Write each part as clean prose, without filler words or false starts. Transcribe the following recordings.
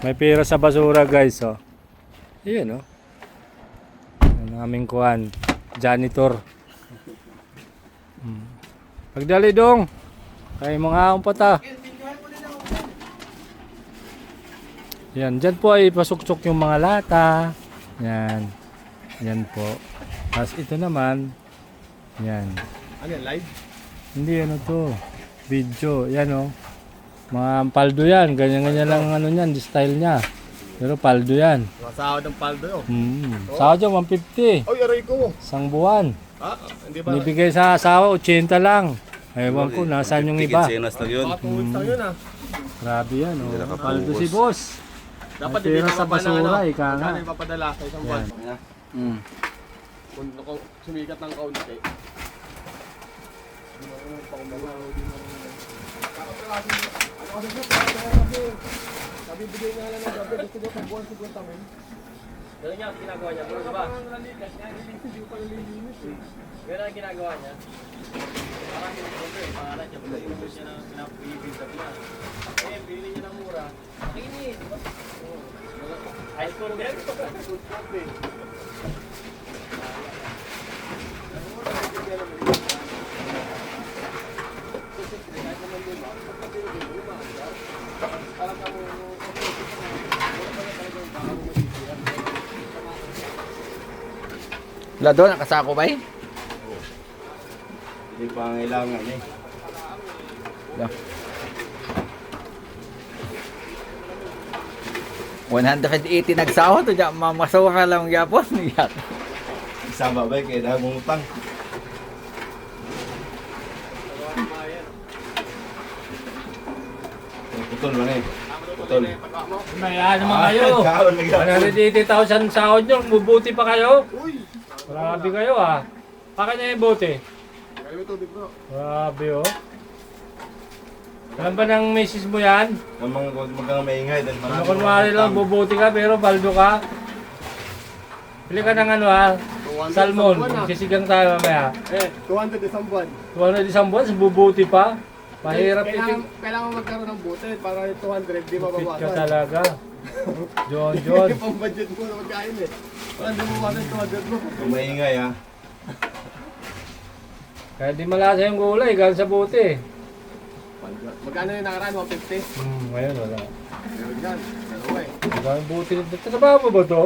May pera sa basura guys, oh. Ayan, oh. Ang aming kuhan. Janitor. Pagdali dong. Kaya mga umpata. Yan, dyan po ay pasuksok yung mga lata. Yan. Yan po. Tapos ito naman. Yan. Ano yan, live? Hindi, ano to. Video. Yan, oh. Mga paldo yan. Ganyan-ganyan lang ano yan. Style niya. Pero paldo yan. Mga sahod ng paldo yun. Sahod yan, 150. Oy, aray ko. Isang buwan. Ha? Hindi ba? Nibigay sa asawa, 80 lang. Ewan ko, nasaan yung iba. Senas lang yun. Baka 2 weeks lang yun ah. Grabe yan, oh. nakapubos. Paldo si boss. Dapat May pera hindi sa basura, ika nga. Kano ipapadala sa isang buwan? Kung sumikat ng kaunti. Nabibigay nga lang ng gabi, gusto ko pag buwan 50 mil. Ganun niya, ginagawa niya, bro, diba? Ganun ang ginagawa niya. Parang pinag-control eh, pangalan niya, pinag-control niya na pinapibig sa Pinas. Eh, pinili niya ng mura. Makinis, diba? High school din. Good job eh. Wala doon, nakasako ba eh? Hindi pangailangan eh. Wala. 180 nagsahod, mamasura lang yung yapon. Isama ba kaya dahil mong utang? Putol lang eh. Putol. May ano naman kayo. Kaon na gano'n. 180,000 sahod nyo, bubuti pa kayo. Grabe kayo, ah. Pakin niya yung buti. Kaya may tubig bro. Grabe, oh. Alam ba ng misis mo yan? Namang magkang maingay dahil Ano kunwari lang, bubuti ka pero baldo ka. Pili ka ng ano, ah. 200 Salmon, isang buwan, ah. sisigang tayo mamaya. 200 isang buwan. 200 isang buwan, bubuti pa. Mahirap Kailangan magkaroon ng buti para yung 200 di Fit ka mababawasan. talaga. John, John. Yung pang budget mo na magkain eh. Parang di mo mabawasan 200 mo. Kung maingay ha. Kaya di malasa yung gulay, galing sa buti. Magkano yung nakaraan? 150? Ngayon wala. Meron yan. Dalawa eh. Galing buti. Trabaho mo ba to?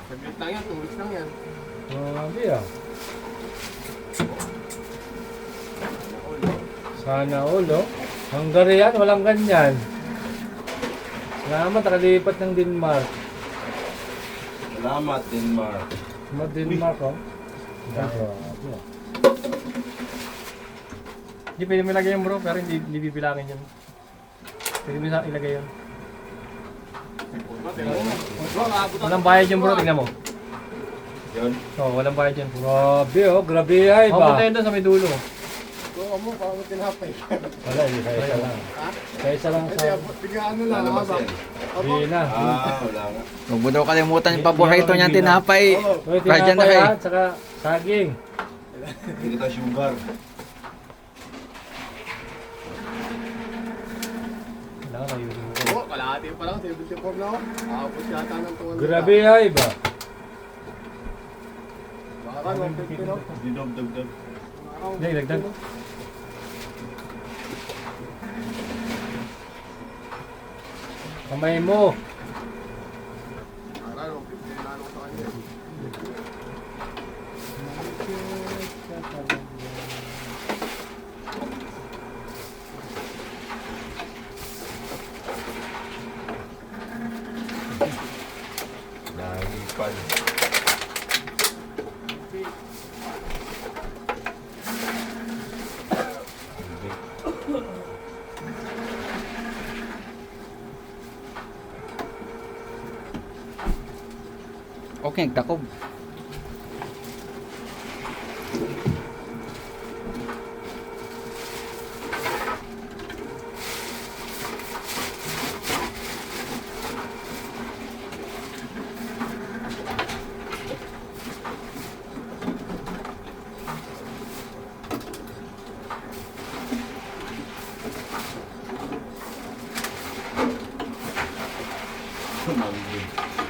Saglit lang yan, 2 weeks lang yan. Grabe ah. Sana all, oh. Hungarian, walang ganyan. Salamat, nakalipat ng Denmark. Salamat Denmark. Denmark, oh. Grabe ah. Hindi pwede mo ilagay yun bro, pero hindi pipilangin yun. Pwede mo ilagay yun. Walang bayad yun bro, tingnan mo. Yun. Oh, walang bayad yun. Grabe oh, grabe ay ba? Papunta yun doon sa may dulo. Oo mo, parang tinapay. Wala, isa lang. Isa lang Kasi sa... bigyan ano lang, Lalabas habang. yan. Hindi na. Wala nga. Huwag mo daw kalimutan yung paborito niyang tinapay. Uy, Radyan na tinapay kayo. ha, tsaka saging. Hindi kita sugar. Wala ka yun. Oo, kalahati pa lang, 74 na ako. Nakapos yata ng 200. Grabe ay ba? Baka 150 no? Didog-dog-dog. Hindi, dagdag. Kamay mo. Baka 150 na ano sa kanya. Nagipan. Okay, nagtakob. Manggod.